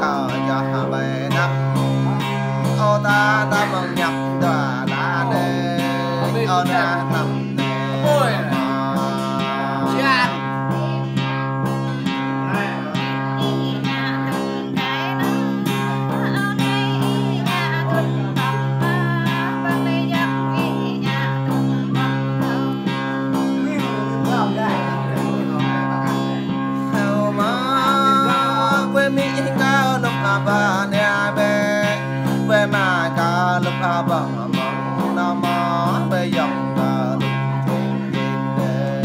cờ cho bề nắp ô ta ta mừng nhập tòa đã đê ô na nằm ôi chán ba nè bê về mà cả lúc bằng mong nó mò về dòng cả lúc thiên nhiên đê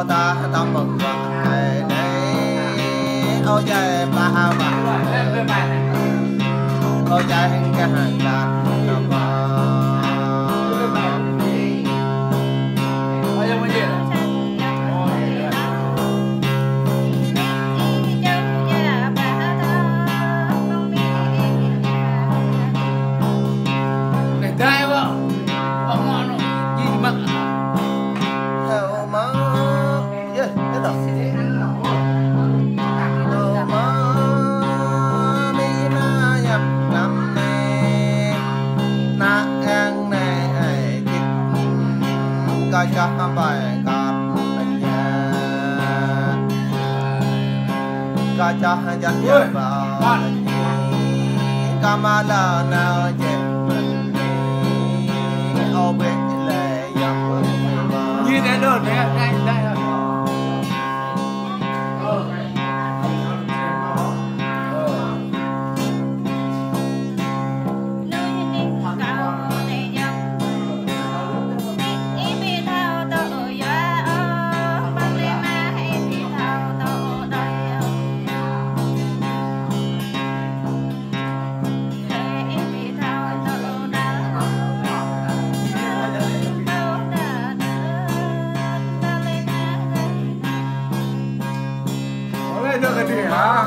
ta ta mừng ngày này ôi trời ba ba ôi trời cái hàng đàn cho bài cặp nhà có cho dân vào camala nào chết mình ô bên lệ dòng như thế đơn đấy đây đây được cái gì hả?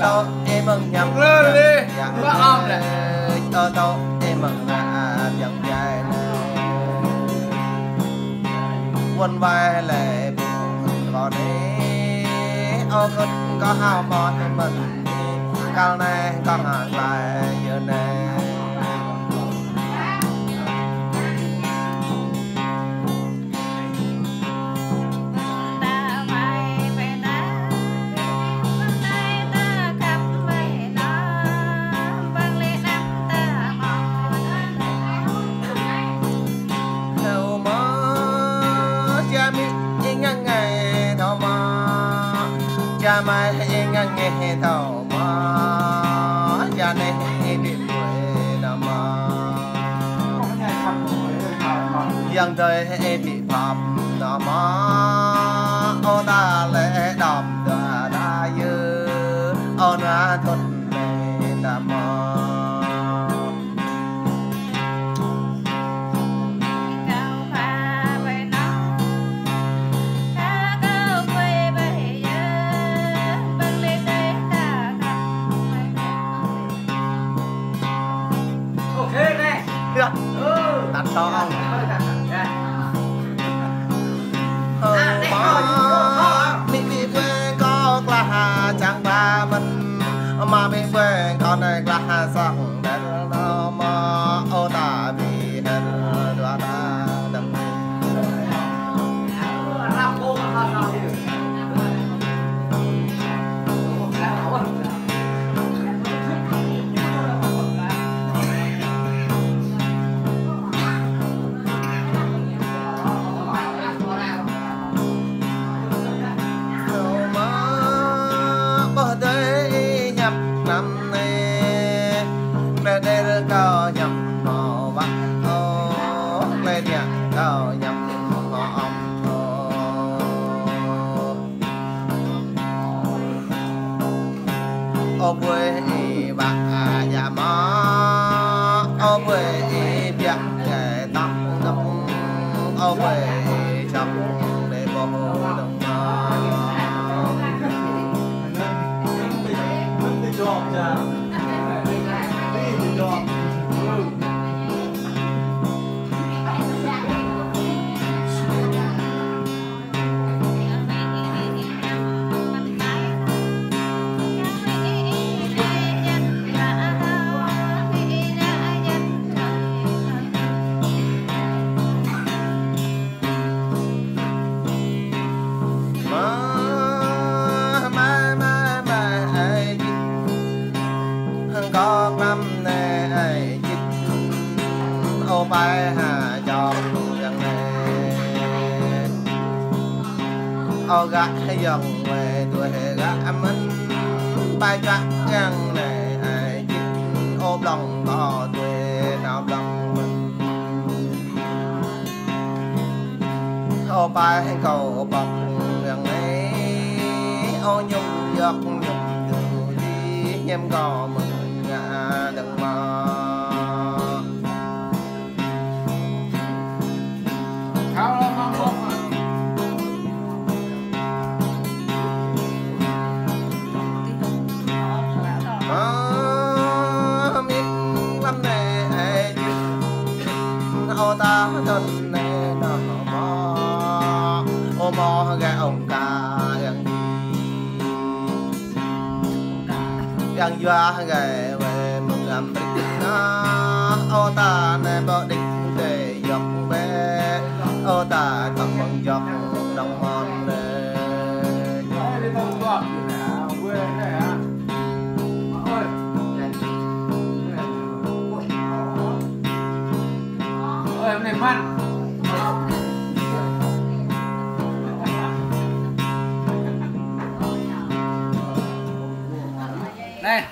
Đâu em mừng nhầm lên đi, có ôm này. Đâu em mừng dần dài quân vai lệ còn đi ô cứ có hao mòn mình cao này con hàng lại giờ này cha mai ngang nghe thầu mà cha này biết quê nào mà dân đời bị phạm nào mà ô ta lẽ đầm đã dư ô na thuận này đã mà đặt to không? Mình quê có là chẳng ba mình mà mình quê con này là sang đến nó mà ô ta bị hết đoạt đằng năm nay để cao nhầm mò bắt lên nhà cao nhầm mò ô quê bạc già mò ô quê bạc kẻ tắm ngâm ô quê trong để bò đồng có năm nay chích ô bay hà chọn rằng này ô gã dòng về tuổi gã mình bay gã rằng này ai chích ô lòng có tuổi nào lòng mình ô bay cầu bọc rằng này ô nhung giọt nhung từ đi em gò mình đừng mơ khao lo mong mong biết lắm nè ai ô ta thân nè nó mò ô mò gà ông ca yang doa gà làm đích ô ta nè bỏ đích để dọc bé ô ta cầm bằng dọc đồng mòn nè ơi em này man này